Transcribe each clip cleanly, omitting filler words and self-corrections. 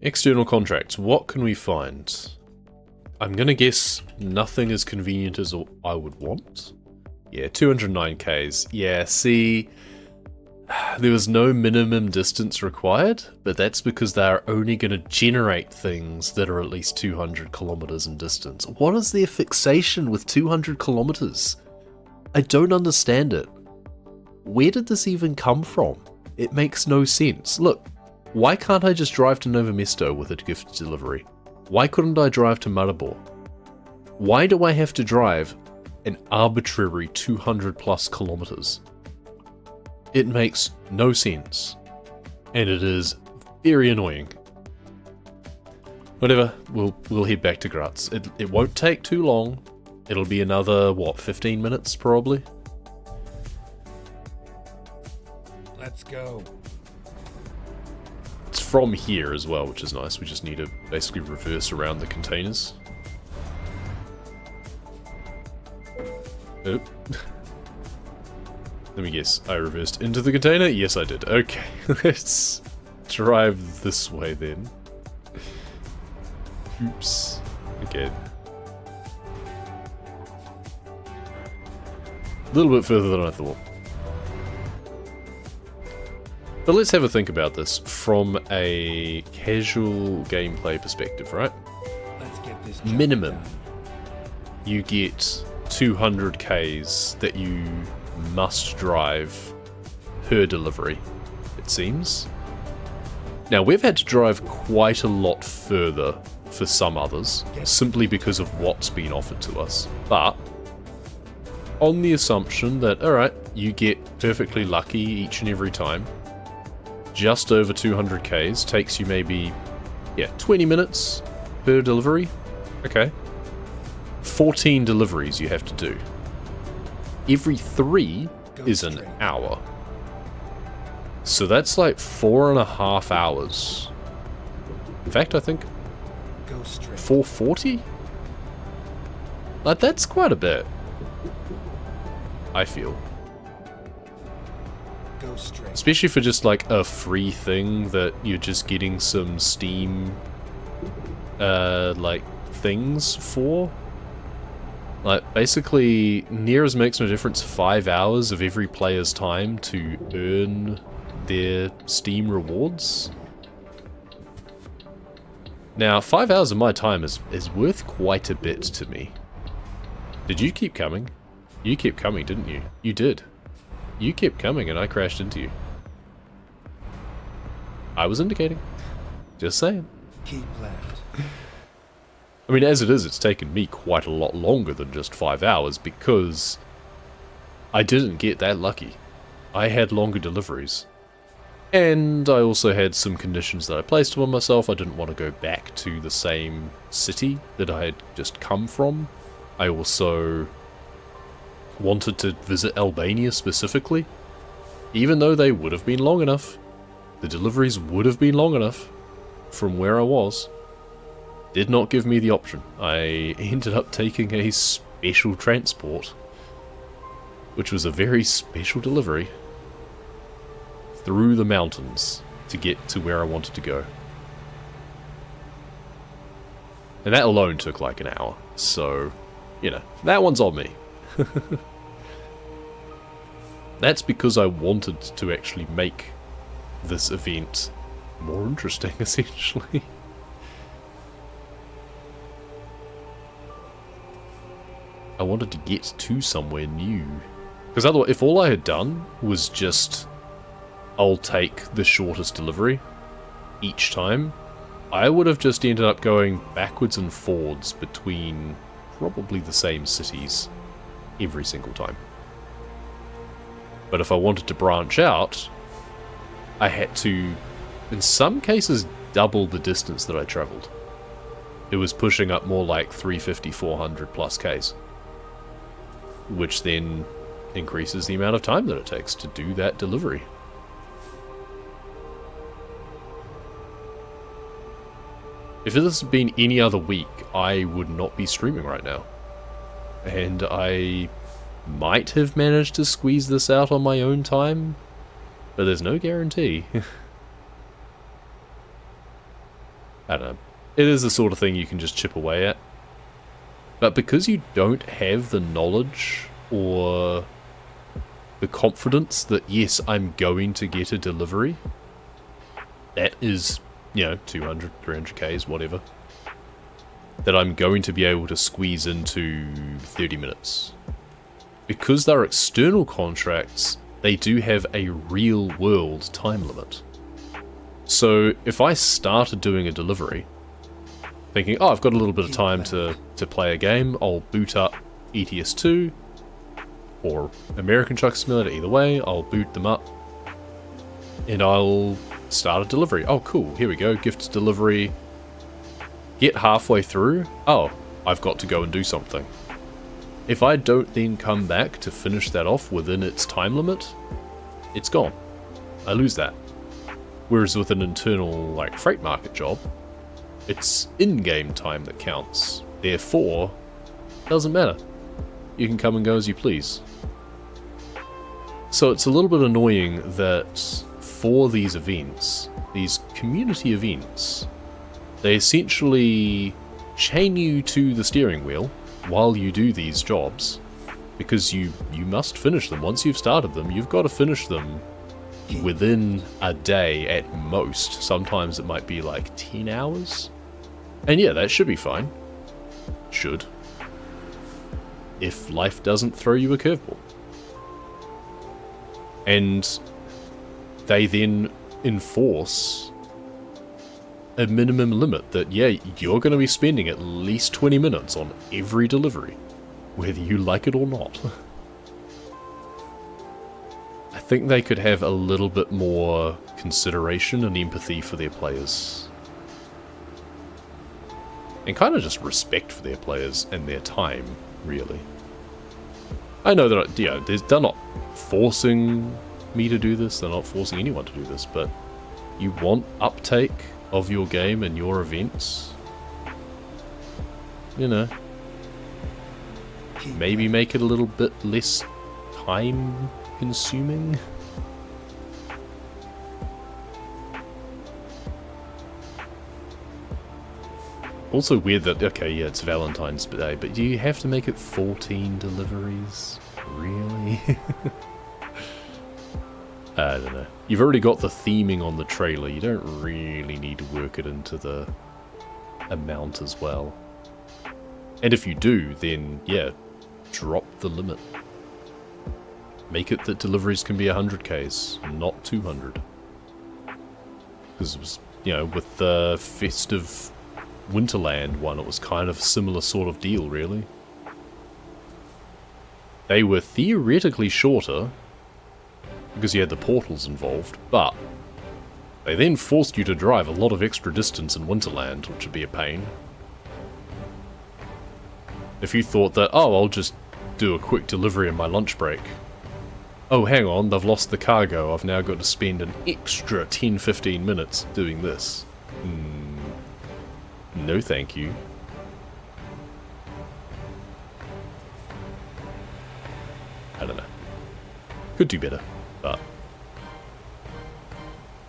External contracts, what can we find? I'm gonna guess nothing as convenient as I would want. Yeah, 209Ks. Yeah, see, there was no minimum distance required, but that's because they're only gonna generate things that are at least 200 kilometers in distance. What is their fixation with 200 kilometers? I don't understand it. Where did this even come from? It makes no sense. Look, why can't I just drive to Novo Mesto with a gift delivery? Why couldn't I drive to Maribor? Why do I have to drive an arbitrary 200 plus kilometers? It makes no sense. And it is very annoying. Whatever, we'll head back to Graz. It won't take too long. It'll be another, what, 15 minutes probably? Let's go. It's from here as well, which is nice. We just need to basically reverse around the containers. Oh. Let me guess, I reversed into the container? Yes, I did. Okay, let's drive this way then. Oops. Okay. A little bit further than I thought. But let's have a think about this from a casual gameplay perspective, right? Let's get this Minimum, done. you get 200 Ks that you must drive per delivery, it seems. Now, we've had to drive quite a lot further for some others, simply because of what's been offered to us. But on the assumption that, alright, you get perfectly lucky each and every time, just over 200 Ks takes you maybe, 20 minutes per delivery. Okay. 14 deliveries you have to do. Every 3 is an hour. So that's like 4.5 hours. In fact, I think 440? Like, that's quite a bit, I feel. Especially for just like a free thing that you're just getting some Steam like things for. Like, basically, Nero's makes no difference 5 hours of every player's time to earn their Steam rewards. Now, 5 hours of my time is worth quite a bit to me. Did you keep coming? You kept coming, didn't you? You did. You kept coming and I crashed into you. I was indicating. Just saying. Keep left. I mean, as it is, it's taken me quite a lot longer than just 5 hours because I didn't get that lucky. I had longer deliveries. And I also had some conditions that I placed on myself. I didn't want to go back to the same city that I had just come from. I also wanted to visit Albania specifically. Even though they would have been long enough. The deliveries would have been long enough from where I was. Did not give me the option. I ended up taking a special transport, which was a very special delivery, through the mountains to get to where I wanted to go. And that alone took like an hour, so, you know, that one's on me. That's because I wanted to actually make this event more interesting, essentially. I wanted to get to somewhere new. Because otherwise, if all I had done was just, I'll take the shortest delivery each time, I would have just ended up going backwards and forwards between probably the same cities every single time. But if I wanted to branch out, I had to, in some cases, double the distance that I travelled. It was pushing up more like 350, 400 plus Ks. Which then increases the amount of time that it takes to do that delivery. If this had been any other week, I would not be streaming right now. And I might have managed to squeeze this out on my own time, but there's no guarantee. I don't know. It is the sort of thing you can just chip away at. But because you don't have the knowledge or the confidence that, yes, I'm going to get a delivery, that is, 200, 300Ks, whatever, that I'm going to be able to squeeze into 30 minutes. Because they're external contracts, they do have a real-world time limit. So if I started doing a delivery, thinking, oh, I've got a little bit of time to play a game, I'll boot up ETS2 or American Truck Simulator, either way, I'll boot them up and I'll start a delivery. Oh, cool, here we go, gift delivery. Get halfway through, oh, I've got to go and do something. If I don't then come back to finish that off within its time limit, it's gone. I lose that. Whereas with an internal, freight market job, it's in-game time that counts. Therefore, it doesn't matter. You can come and go as you please. So it's a little bit annoying that for these events, these community events, they essentially chain you to the steering wheel while you do these jobs, because you must finish them. Once you've started them, you've got to finish them within a day at most. Sometimes it might be 10 hours. And yeah, that should be fine. Should. If life doesn't throw you a curveball. And they then enforce a minimum limit that, yeah, you're going to be spending at least 20 minutes on every delivery, whether you like it or not. I think they could have a little bit more consideration and empathy for their players. And kind of just respect for their players and their time, really. I know that, they're not forcing me to do this, they're not forcing anyone to do this, but you want uptake of your game and your events. Maybe make it a little bit less time consuming. Also weird that, okay, yeah, it's Valentine's Day, but do you have to make it 14 deliveries? Really? I don't know. You've already got the theming on the trailer, you don't really need to work it into the amount as well. And if you do, then, yeah, drop the limit. Make it that deliveries can be 100Ks, not 200. Because it was, with the festive Winterland one, it was kind of a similar sort of deal, really. They were theoretically shorter, because you had the portals involved, but they then forced you to drive a lot of extra distance in Winterland, which would be a pain. If you thought that, oh, I'll just do a quick delivery in my lunch break. Oh, hang on, they've lost the cargo, I've now got to spend an extra 10-15 minutes doing this. No thank you. I don't know. Could do better, but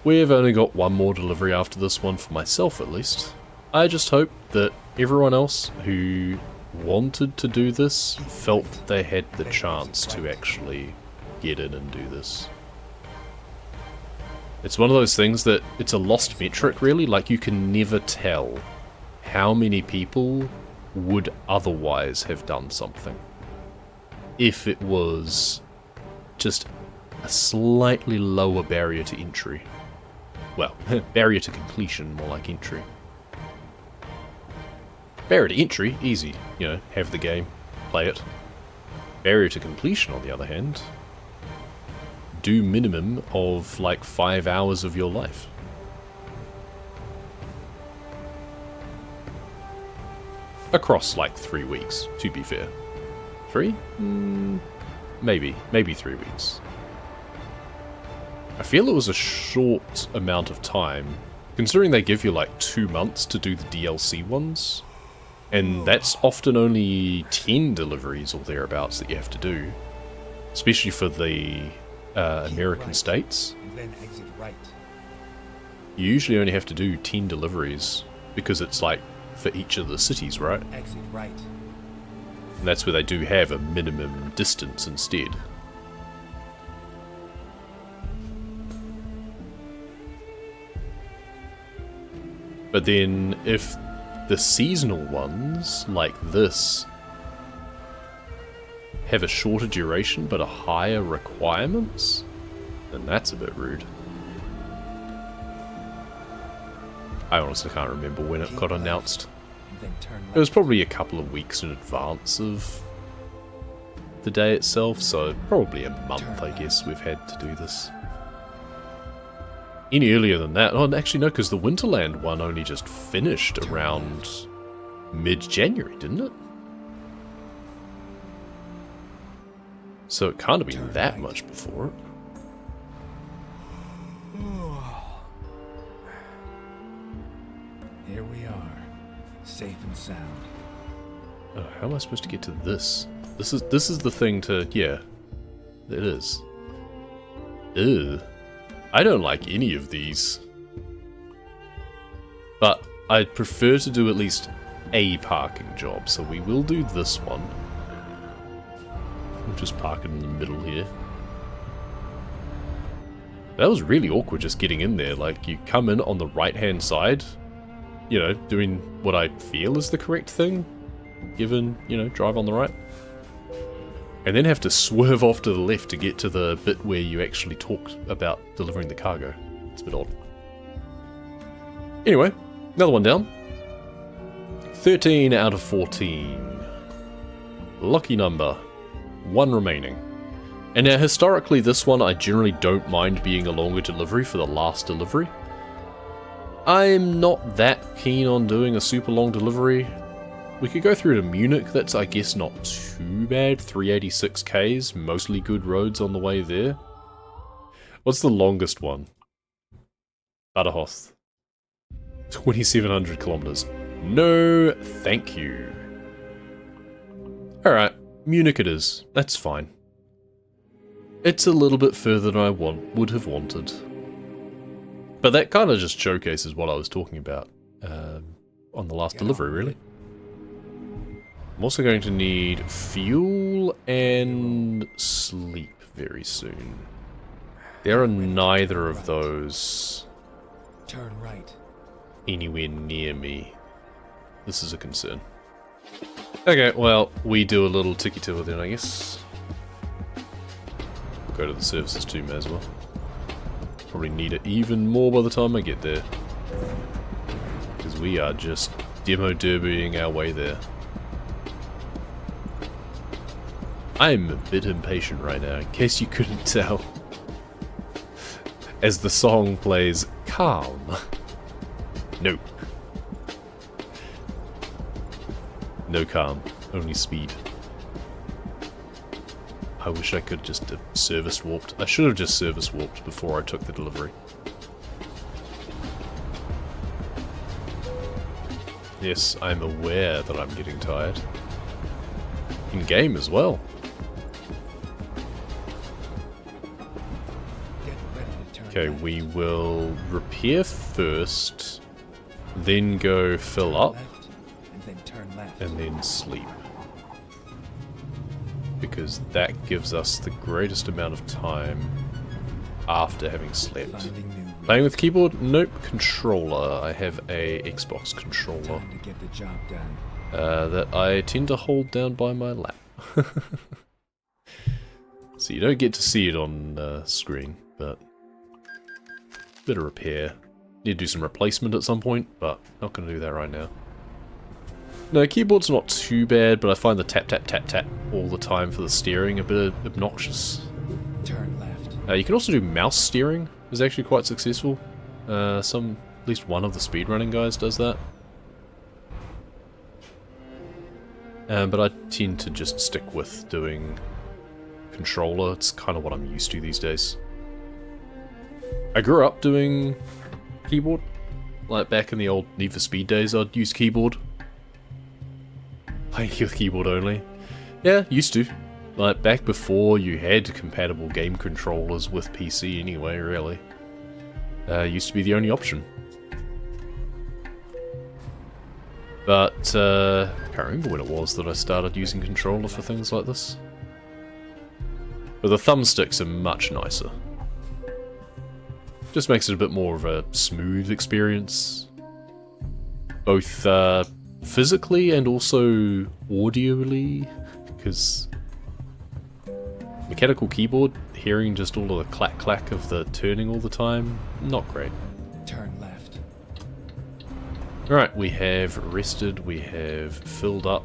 we've only got one more delivery after this one, for myself at least. I just hope that everyone else who wanted to do this felt they had the chance to actually get in and do this. It's one of those things that it's a lost metric, really. You can never tell how many people would otherwise have done something if it was just a slightly lower barrier to entry. Well, barrier to completion, more like entry. Barrier to entry, easy, have the game, play it. Barrier to completion, on the other hand, do minimum of 5 hours of your life. Across 3 weeks, to be fair. 3? Maybe 3 weeks. I feel it was a short amount of time, considering they give you 2 months to do the DLC ones, and that's often only 10 deliveries or thereabouts that you have to do, especially for the American states. And then exit right. You usually only have to do 10 deliveries because it's like for each of the cities, right? Exit right. And that's where they do have a minimum distance instead. But then if the seasonal ones, like this, have a shorter duration but a higher requirements, then that's a bit rude. I honestly can't remember when it got announced. Then turn left. It was probably a couple of weeks in advance of the day itself, so probably a month, I guess, we've had to do this. Any earlier than that? Oh, actually no, because the Winterland one only just finished around mid-January, didn't it? So it can't have been that much before it. Here we are, safe and sound. Oh, how am I supposed to get to this? This is the thing to... yeah. It is. Ew. I don't like any of these. But I'd prefer to do at least a parking job, so we will do this one. We'll just park it in the middle here. That was really awkward just getting in there. Like, you come in on the right-hand side, you know, doing what I feel is the correct thing, given, you know, drive on the right. And then have to swerve off to the left to get to the bit where you actually talked about delivering the cargo. It's a bit odd. Anyway, another one down. 13 out of 14. Lucky number. 1 remaining. And now historically this one I generally don't mind being a longer delivery for the last delivery. I'm not that keen on doing a super long delivery. We could go through to Munich, that's I guess not too bad, 386 Ks, mostly good roads on the way there. What's the longest one? Badajoz. 2,700 kilometers. No, thank you. Alright, Munich it is, that's fine. It's a little bit further than I would have wanted. But that kind of just showcases what I was talking about on the last delivery, really. I'm also going to need fuel and sleep very soon. There are neither of those Turn right. anywhere near me. This is a concern. Okay, well, we do a little tiki tour then, I guess. We'll go to the services too, may as well. Probably need it even more by the time I get there. Because we are just demo derbying our way there. I'm a bit impatient right now, in case you couldn't tell. As the song plays, calm. No. No calm, only speed. I wish I could just have service warped. I should have just service warped before I took the delivery. Yes, I'm aware that I'm getting tired. In game as well. Okay, we will repair first, then go fill up, and then sleep. Because that gives us the greatest amount of time after having slept. Playing with keyboard? Nope. Controller. I have a Xbox controller that I tend to hold down by my lap. So you don't get to see it on screen, but bit of repair. Need to do some replacement at some point, but not going to do that right now. No, keyboard's not too bad, but I find the tap tap tap tap all the time for the steering a bit obnoxious. Turn left. You can also do mouse steering. It's actually quite successful. At least one of the speedrunning guys does that. But I tend to just stick with doing controller. It's kind of what I'm used to these days. I grew up doing keyboard. Like back in the old Need for Speed days, I'd use keyboard. Playing with keyboard only. Yeah, used to. Like back before you had compatible game controllers with PC anyway, really. Used to be the only option. But I can't remember when it was that I started using controller for things like this. But the thumbsticks are much nicer. Just makes it a bit more of a smooth experience. Both physically and also audioly. Because mechanical keyboard, hearing just all of the clack-clack of the turning all the time, not great. Turn left. Alright, we have rested, we have filled up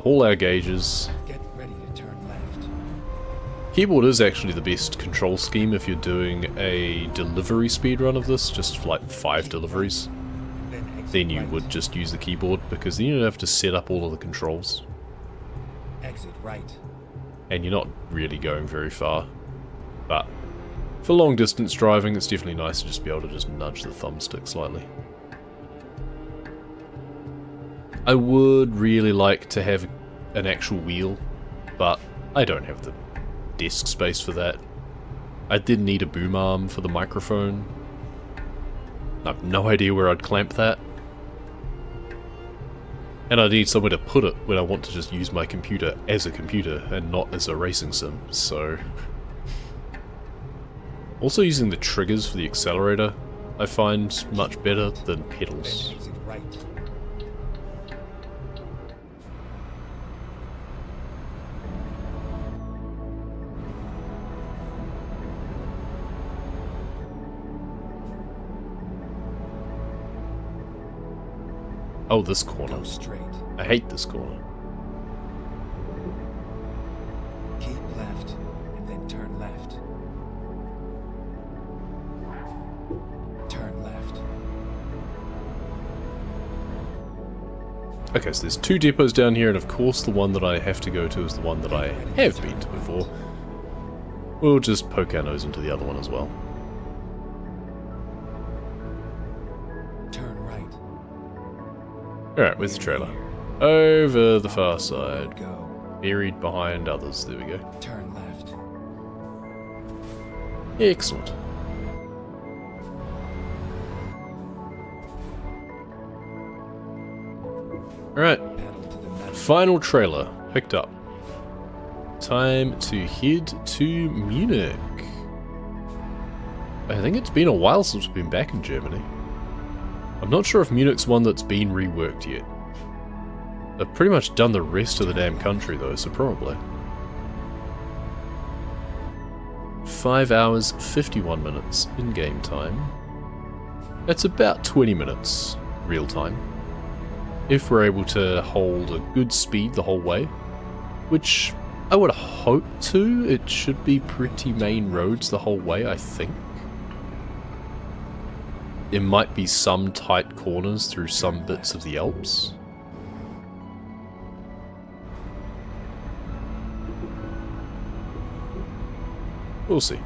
all our gauges. Get ready to turn left. Keyboard is actually the best control scheme if you're doing a delivery speedrun of this, just like 5 deliveries. Then you would just use the keyboard, because then you don't have to set up all of the controls. Exit right. And you're not really going very far. But for long distance driving, it's definitely nice to just be able to just nudge the thumbstick slightly. I would really like to have an actual wheel, but I don't have the desk space for that. I did need a boom arm for the microphone. I have no idea where I'd clamp that. And I need somewhere to put it when I want to just use my computer as a computer and not as a racing sim, so... Also using the triggers for the accelerator I find much better than pedals. Exit right. Oh, this corner. Go straight. I hate this corner. Keep left, and then turn left. Turn left. Okay, so there's 2 depots down here, and of course the one that I have to go to is the one that I have been to before. We'll just poke our nose into the other one as well. Turn right. Alright, where's the trailer? Over the far side. Go. Buried behind others. There we go. Turn left. Excellent. Alright, Pedal to the metal. final trailer picked up. Time to head to Munich. I think it's been a while since we've been back in Germany. I'm not sure if Munich's one that's been reworked yet. I've pretty much done the rest of the damn country though, so probably. 5 hours, 51 minutes in-game time. That's about 20 minutes real time. If we're able to hold a good speed the whole way, which I would hope to. It should be pretty main roads the whole way, I think. There might be some tight corners through some bits of the Alps. We'll see.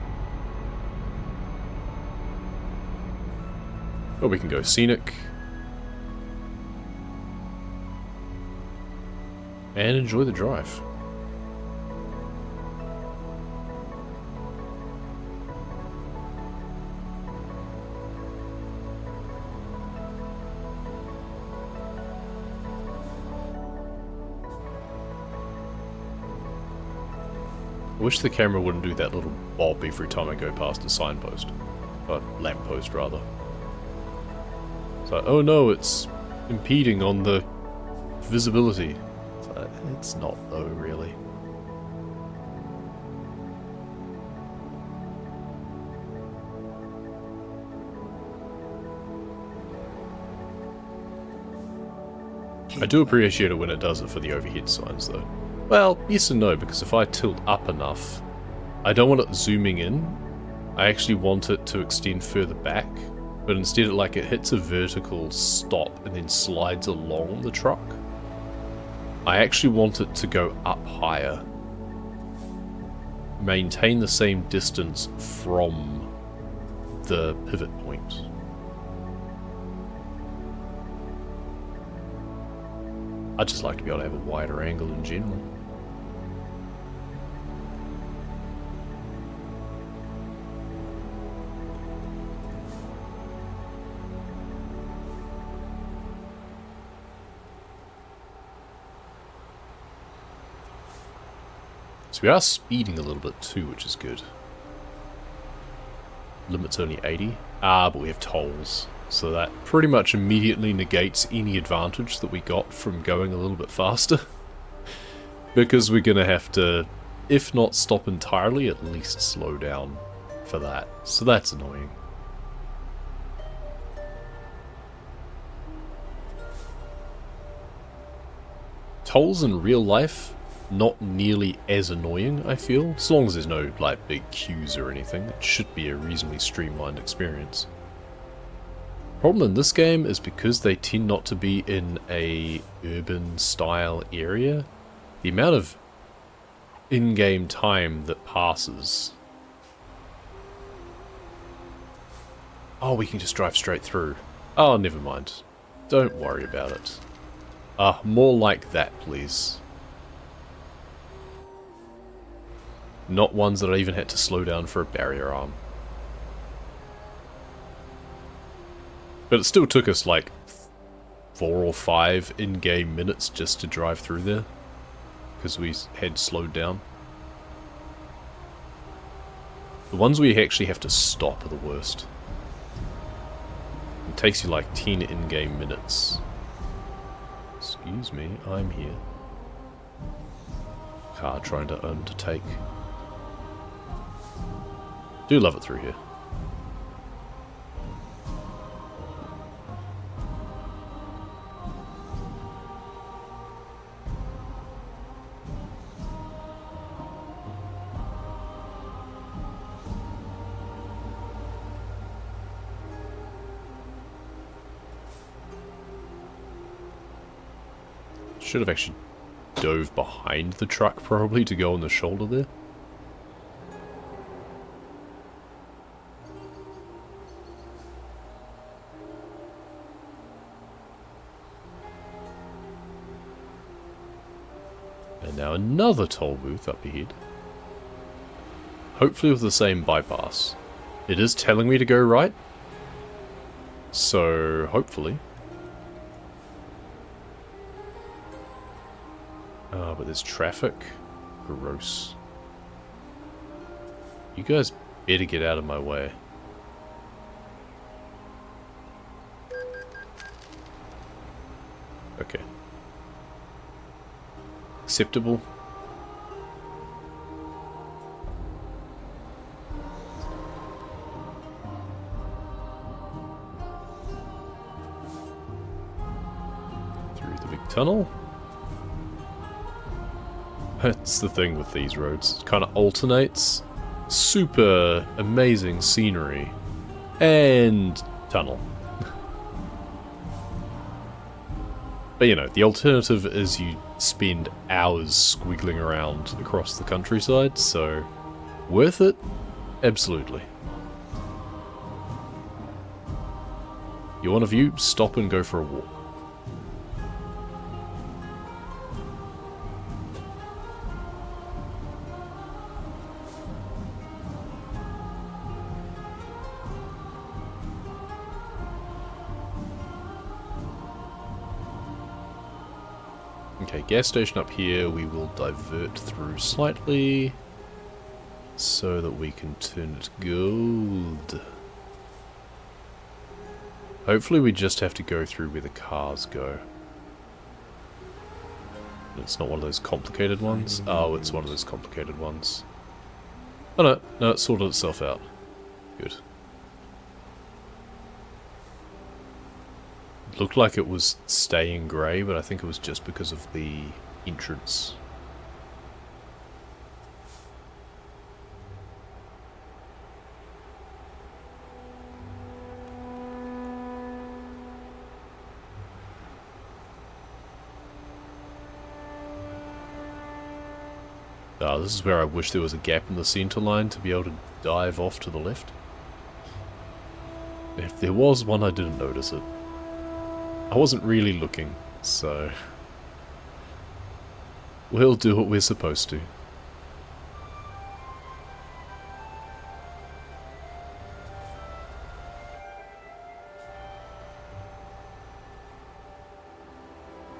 Or we can go scenic. And enjoy the drive. I wish the camera wouldn't do that little bob every time I go past a signpost. Or lamppost, rather. It's like, oh no, it's impeding on the visibility. It's not, though, really. I do appreciate it when it does it for the overhead signs, though. Well, yes and no, because if I tilt up enough, I don't want it zooming in. I actually want it to extend further back, but instead it hits a vertical stop and then slides along the truck. I actually want it to go up higher. Maintain the same distance from the pivot point. I'd just like to be able to have a wider angle in general. So we are speeding a little bit too, which is good. Limit's only 80. Ah, but we have tolls. So that pretty much immediately negates any advantage that we got from going a little bit faster. Because we're going to have to, if not stop entirely, at least slow down for that. So that's annoying. Tolls in real life, not nearly as annoying, I feel. As long as there's no, like, big queues or anything, it should be a reasonably streamlined experience. Problem in this game is because they tend not to be in a urban style area, the amount of in-game time that passes. Oh, we can just drive straight through. Oh, never mind. Don't worry about it. More like that, please. Not ones that I even had to slow down for a barrier arm. But it still took us like 4 or 5 in-game minutes just to drive through there. Because we had slowed down. The ones where you actually have to stop are the worst. It takes you like 10 in-game minutes. Excuse me, I'm here. Car trying to undertake. Do love it through here. Should have actually dove behind the truck probably to go on the shoulder there. And now another toll booth up ahead. Hopefully with the same bypass. It is telling me to go right. So hopefully. But there's traffic. Gross. You guys better get out of my way. Okay. Acceptable. Through the big tunnel. That's the thing with these roads. It kind of alternates. Super amazing scenery. And tunnel. But you know, the alternative is you spend hours squiggling around across the countryside, so worth it? Absolutely. You want a view? Stop and go for a walk. Okay, gas station up here, we will divert through slightly so that we can turn it gold. Hopefully we just have to go through where the cars go. It's not one of those complicated ones. Oh, it's one of those complicated ones. Oh no, no, it sorted itself out. Good. Looked like it was staying grey, but I think it was just because of the entrance. This is where I wish there was a gap in the centre line to be able to dive off to the left. If there was one, I didn't notice it. I wasn't really looking, so we'll do what we're supposed to.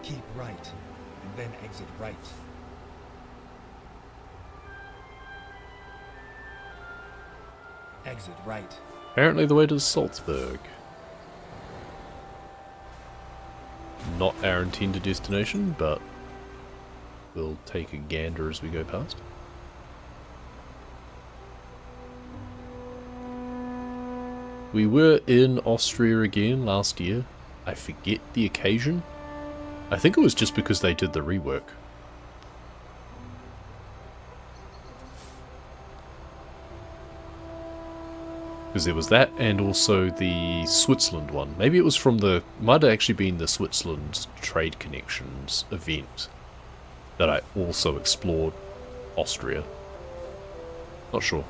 Keep right, and then exit right. Exit right. Apparently the way to Salzburg. Not our intended destination, but we'll take a gander as we go past. We were in Austria again last year. I forget the occasion. I think it was just because they did the rework. Because there was that, and also the Switzerland one. Maybe it was from the... might have actually been the Switzerland Trade Connections event that I also explored Austria. Not sure.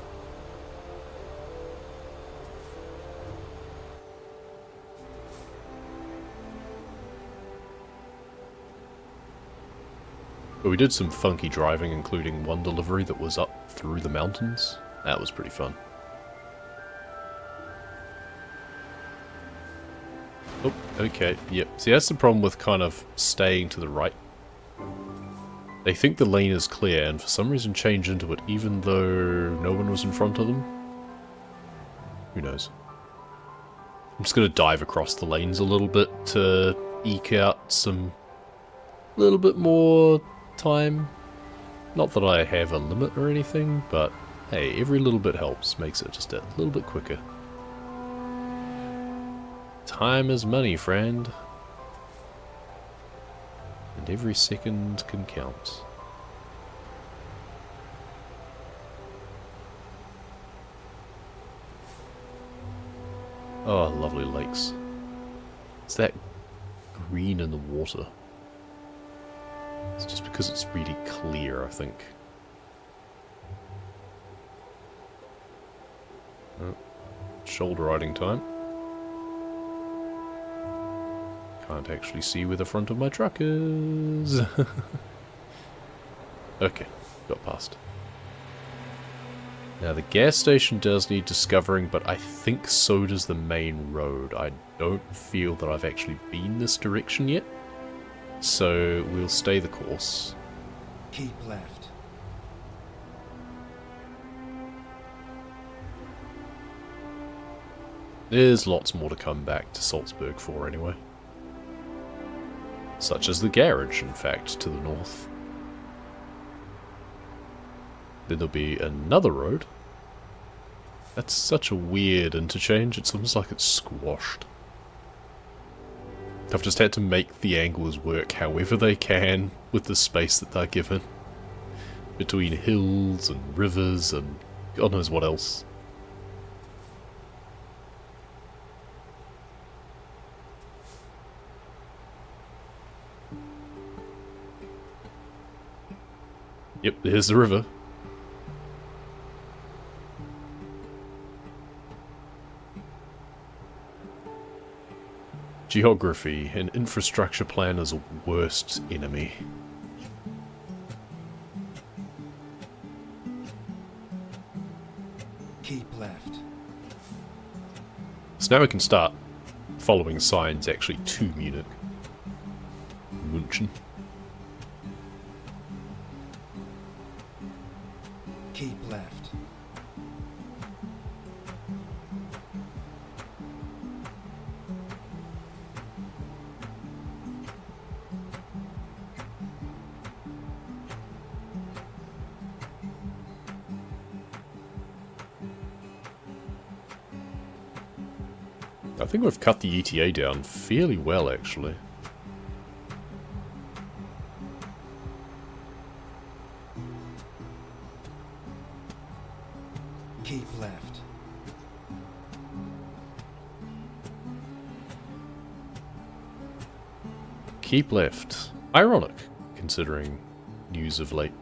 But we did some funky driving, including one delivery that was up through the mountains. That was pretty fun. Oh, okay, yep. See, that's the problem with kind of staying to the right. They think the lane is clear, and for some reason change into it, even though no one was in front of them. Who knows? I'm just going to dive across the lanes a little bit to eke out some... little bit more time. Not that I have a limit or anything, but hey, every little bit helps, makes it just a little bit quicker. Time is money, friend. And every second can count. Oh, lovely lakes. It's that green in the water. It's just because it's really clear, I think. Oh, shoulder riding time. Can't actually see where the front of my truck is. Okay, got past. Now the gas station does need discovering, but I think so does the main road. I don't feel that I've actually been this direction yet. So we'll stay the course. Keep left. There's lots more to come back to Salzburg for anyway. Such as the garage, in fact, to the north. Then there'll be another road. That's such a weird interchange, it's almost like it's squashed. I've just had to make the angles work however they can with the space that they're given. Between hills and rivers and God knows what else. Yep, there's the river. Geography, an infrastructure planner's worst enemy. Keep left. So now we can start following signs actually to Munich. München. Keep left. I think we've cut the ETA down fairly well, actually. Keep left. Keep left. Ironic, considering news of late.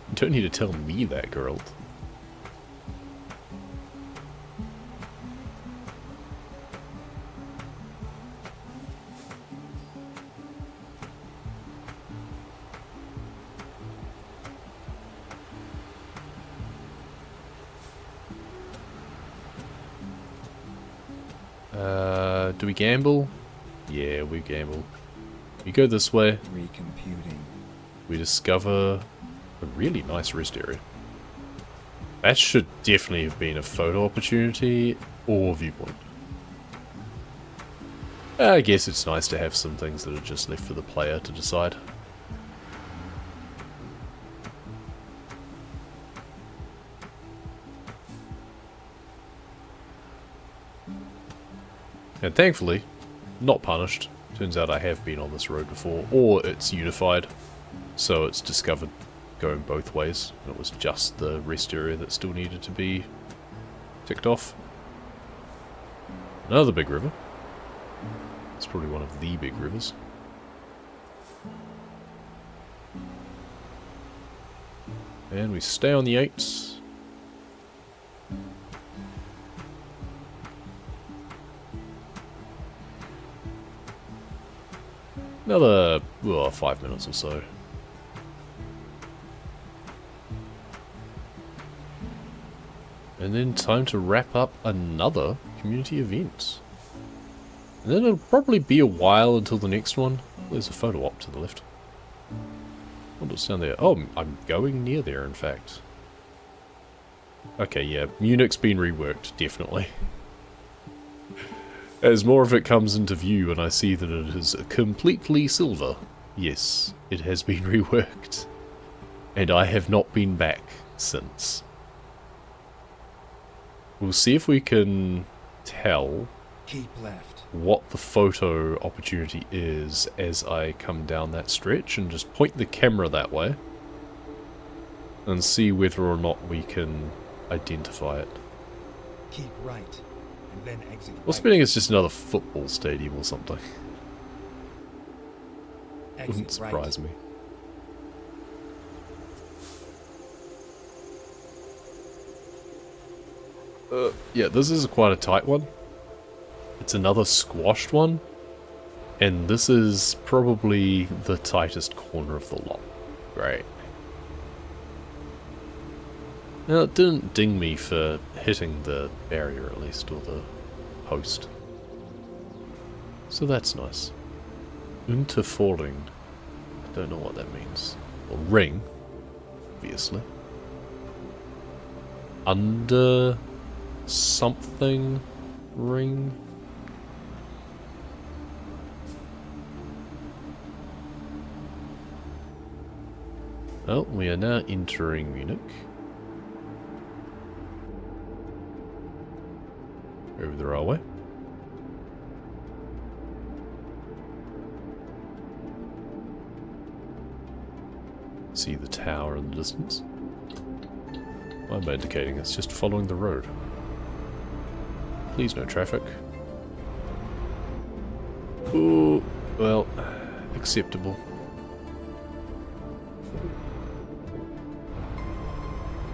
You don't need to tell me that, girl. Do we gamble? Yeah, we gamble. We go this way. Recomputing. We discover a really nice rest area. That should definitely have been a photo opportunity or viewpoint. I guess it's nice to have some things that are just left for the player to decide. And thankfully, not punished. Turns out I have been on this road before, or it's unified, so it's discovered going both ways. It was just the rest area that still needed to be ticked off. Another big river. It's probably one of the big rivers. And we stay on the 8s. Another, well, 5 minutes or so. And then time to wrap up another community event. And then it'll probably be a while until the next one. There's a photo op to the left. What's down there? Oh, I'm going near there, in fact. Okay, yeah, Munich's been reworked, definitely. As more of it comes into view and I see that it is completely silver, yes, it has been reworked. And I have not been back since. We'll see if we can tell Keep left. what the photo opportunity is as I come down that stretch, and just point the camera that way and see whether or not we can identify it. Keep right, and then exit Well, right. spinning is just another football stadium or something. Exit Wouldn't surprise me. Yeah, this is quite a tight one. It's another squashed one. And this is probably the tightest corner of the lot. Great. Now, it didn't ding me for hitting the barrier at least, or the post. So that's nice. Unterfording. I don't know what that means. Well, ring, obviously. Under something ring. Well, we are now entering Munich. Over the railway. See the tower in the distance. Why am I indicating? It's just following the road. Please no traffic. Ooh, well, acceptable.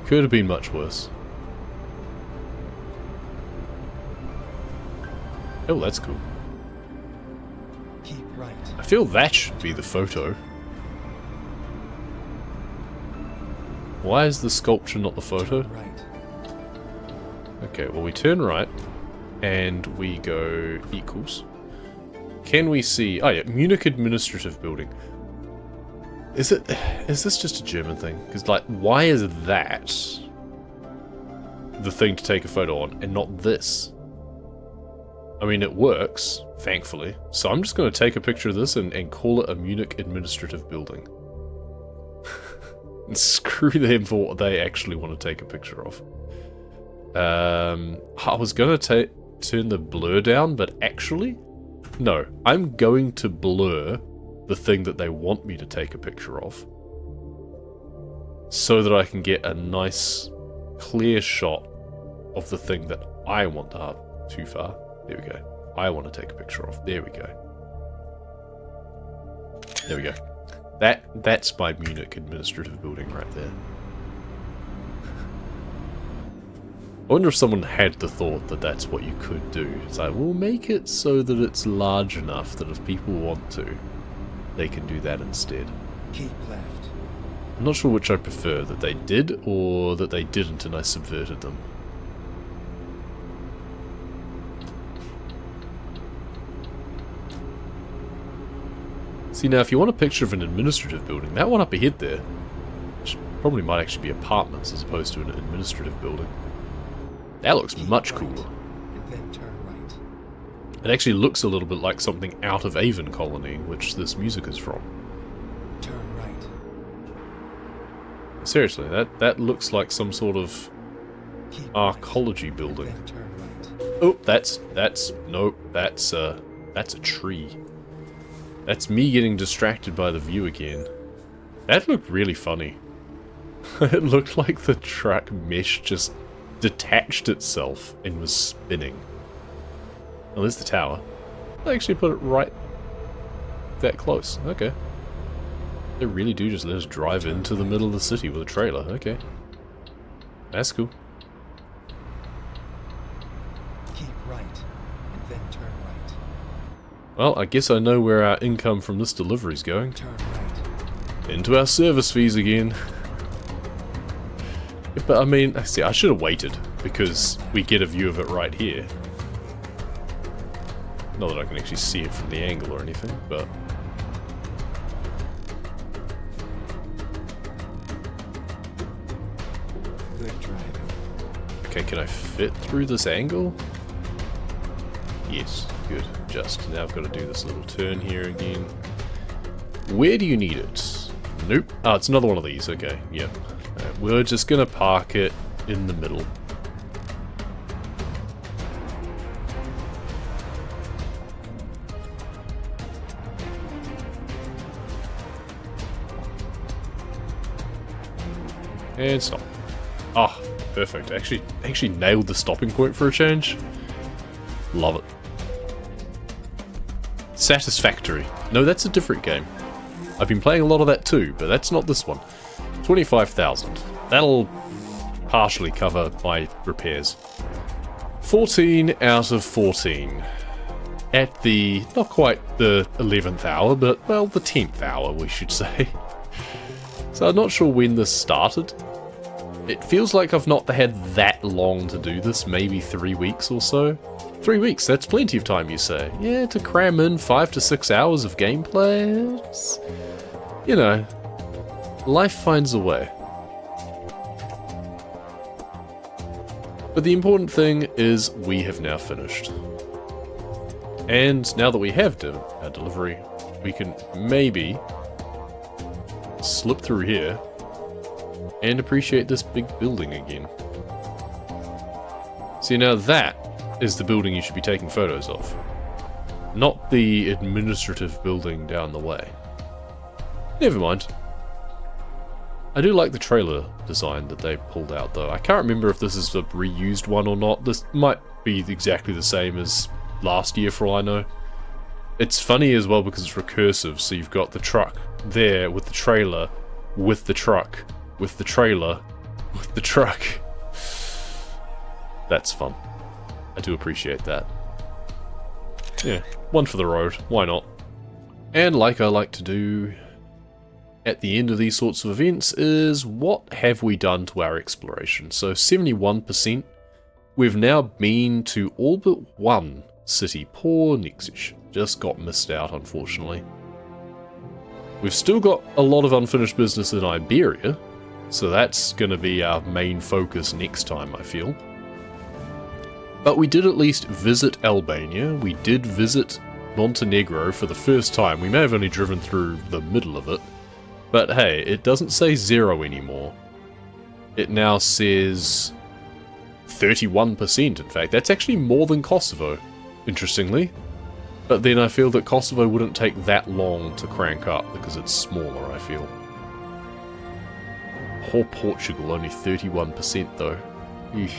Could have been much worse. Oh, that's cool. Keep right. I feel that should be the photo. Why is the sculpture not the photo? Turn right. Okay, well we turn right, and we go equals. Can we see... Oh yeah, Munich Administrative Building. Is this just a German thing? Because, like, why is that the thing to take a photo on, and not this? I mean, it works, thankfully. So I'm just going to take a picture of this and call it a Munich Administrative Building. And screw them for what they actually want to take a picture of. I was going to turn the blur down, but actually, no. I'm going to blur the thing that they want me to take a picture of, so that I can get a nice, clear shot of the thing that I want to have. Too far. There we go. I want to take a picture of. There we go. There we go. That's my Munich Administrative Building right there. I wonder if someone had the thought that that's what you could do. It's like, we'll make it so that it's large enough that if people want to, they can do that instead. Keep left. I'm not sure which I prefer, that they did or that they didn't and I subverted them. See, now if you want a picture of an administrative building, that one up ahead there, which probably might actually be apartments as opposed to an administrative building. That looks much cooler. And then turn right. It actually looks a little bit like something out of Avon Colony, which this music is from. Turn right. Seriously, that looks like some sort of Keep arcology right. building. And then turn right. Oh, that's a tree. That's me getting distracted by the view again. That looked really funny. It looked like the truck mesh just detached itself and was spinning. Oh, there's the tower. I actually put it right that close. Okay. They really do just let us drive into the middle of the city with a trailer. Okay. That's cool. Keep right. And then turn right. Well, I guess I know where our income from this delivery is going. Turn right. Into our service fees again. But I mean, see, I should have waited, because we get a view of it right here. Not that I can actually see it from the angle or anything, but... Good driving. Okay, can I fit through this angle? Yes, good. Just. Now I've got to do this little turn here again. Where do you need it? Nope. Oh, it's another one of these. Okay, yep. Alright, we're just gonna park it in the middle. And stop. Ah, perfect. Actually nailed the stopping point for a change. Love it. Satisfactory. No, that's a different game. I've been playing a lot of that too, but that's not this one. 25,000. That'll partially cover my repairs. 14 out of 14. At the, not quite the 11th hour, but, well, the 10th hour, we should say. So I'm not sure when this started. It feels like I've not had that long to do this, maybe 3 weeks or so. 3 weeks, that's plenty of time, you say. Yeah, to cram in 5 to 6 hours of gameplay. It's, you know, life finds a way. But the important thing is we have now finished. And now that we have our delivery, we can maybe slip through here and appreciate this big building again. See, now that is the building you should be taking photos of. Not the administrative building down the way. Never mind. I do like the trailer design that they pulled out though. I can't remember if this is a reused one or not. This might be exactly the same as last year for all I know. It's funny as well because it's recursive, so you've got the truck there with the trailer, with the truck, with the trailer, with the truck. That's fun. I do appreciate that. Yeah, one for the road, why not? And like I like to do at the end of these sorts of events is, what have we done to our exploration? So 71%, we've now been to all but one city. Poor Nixish, just got missed out unfortunately. We've still got a lot of unfinished business in Iberia, so that's going to be our main focus next time, I feel. But we did at least visit Albania, we did visit Montenegro for the first time. We may have only driven through the middle of it, but hey, it doesn't say 0 anymore. It now says 31%, in fact. That's actually more than Kosovo, interestingly. But then I feel that Kosovo wouldn't take that long to crank up because it's smaller, I feel. Poor Portugal, only 31% though. Eesh.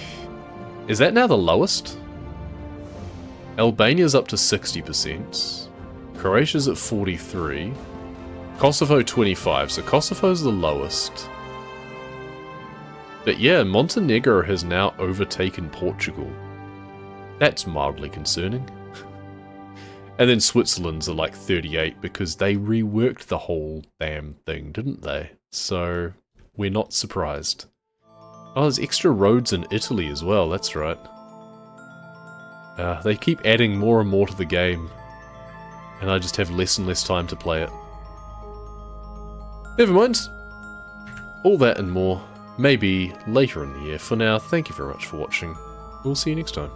Is that now the lowest? Albania's up to 60%. Croatia's at 43. Kosovo 25, so Kosovo's the lowest. But yeah, Montenegro has now overtaken Portugal. That's mildly concerning. And then Switzerland's are like 38 because they reworked the whole damn thing, didn't they? So we're not surprised. Oh, there's extra roads in Italy as well, that's right. They keep adding more and more to the game, and I just have less and less time to play it. Never mind. All that and more, maybe later in the year. For now, thank you very much for watching. We'll see you next time.